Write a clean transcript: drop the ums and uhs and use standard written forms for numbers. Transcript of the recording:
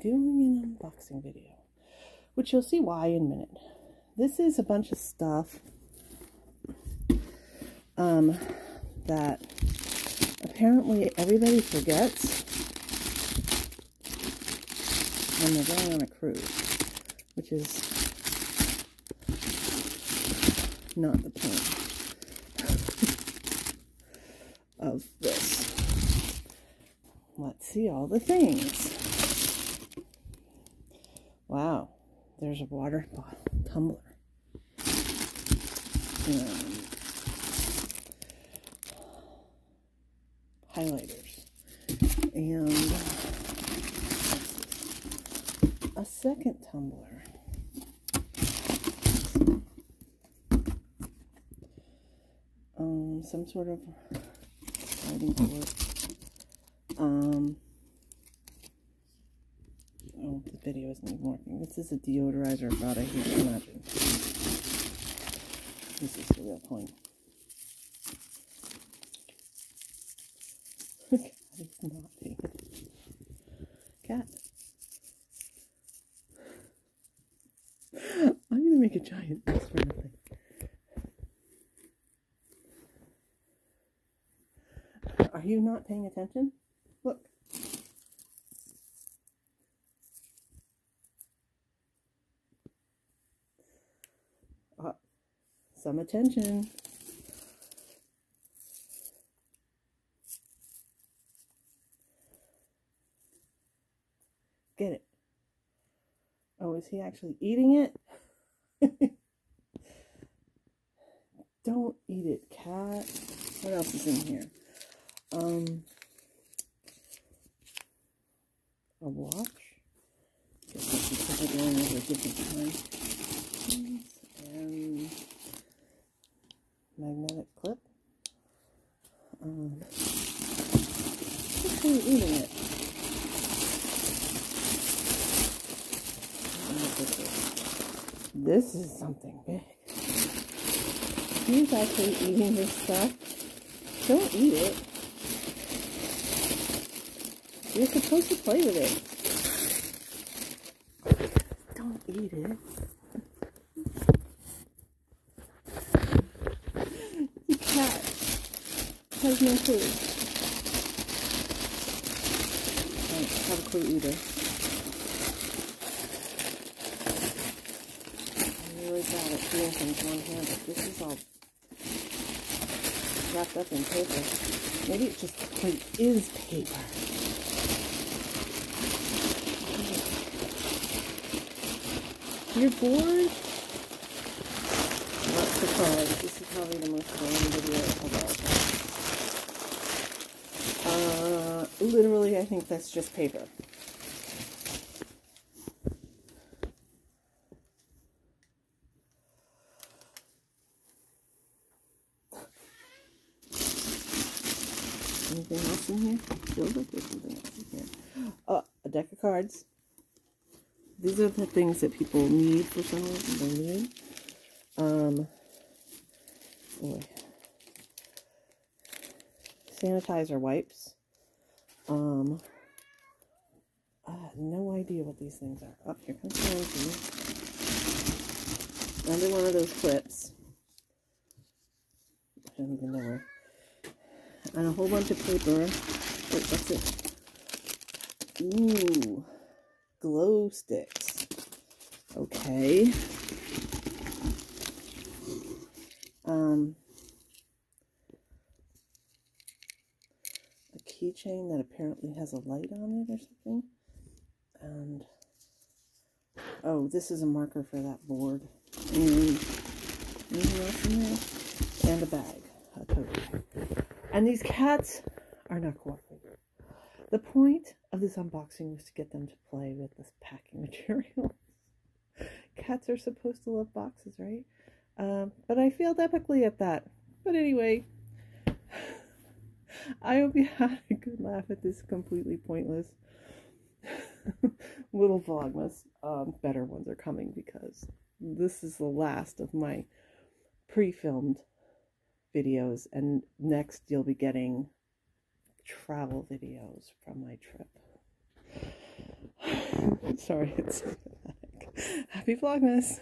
doing an unboxing video, which you'll see why in a minute. This is a bunch of stuff that apparently everybody forgets when they're going on a cruise, which is not the point of this. Let's see all the things. Wow, there's a water bottle, tumbler, and highlighters, and a second tumbler. Some sort of writing board. Oh, the video isn't even working. This is a deodorizer. God, I can't imagine. This is the real point. Cat is not paying attention. Cat. I'm going to make a giant mess for nothing. Are you not paying attention? Look. Some attention. Get it. Oh, is he actually eating it? Don't eat it, cat. What else is in here? A watch. Guess that's because we're going over a different time. And magnetic clip. Just eating it. This is something big. He's actually eating this stuff. Don't eat it. You're supposed to play with it. Don't eat it. The cat has no clue. I don't have a clue either. I'm really bad at doing things one-handed. This is all wrapped up in paper. Maybe it just is paper. You're bored? Not surprised. This is probably the most boring video of all. Literally, I think that's just paper. Anything else in here? Feels like there's something else in here. Oh, a deck of cards. These are the things that people need for some reason. They need. Boy. Sanitizer wipes. I have no idea what these things are. Oh, here comes the another one of those clips. I don't even know where. And a whole bunch of paper. Wait, what's it? Ooh. Glow sticks. Okay. A keychain that apparently has a light on it or something. And oh, this is a marker for that board. And anything else in there? And a bag. A tote bag. And these cats are not cooperating. The point of this unboxing was to get them to play with this packing material. Cats are supposed to love boxes, right? But I failed epically at that. But anyway, I hope you had a good laugh at this completely pointless little Vlogmas. Better ones are coming because this is the last of my pre-filmed videos, and next you'll be getting travel videos from my trip. Sorry, it's so dramatic. Happy Vlogmas!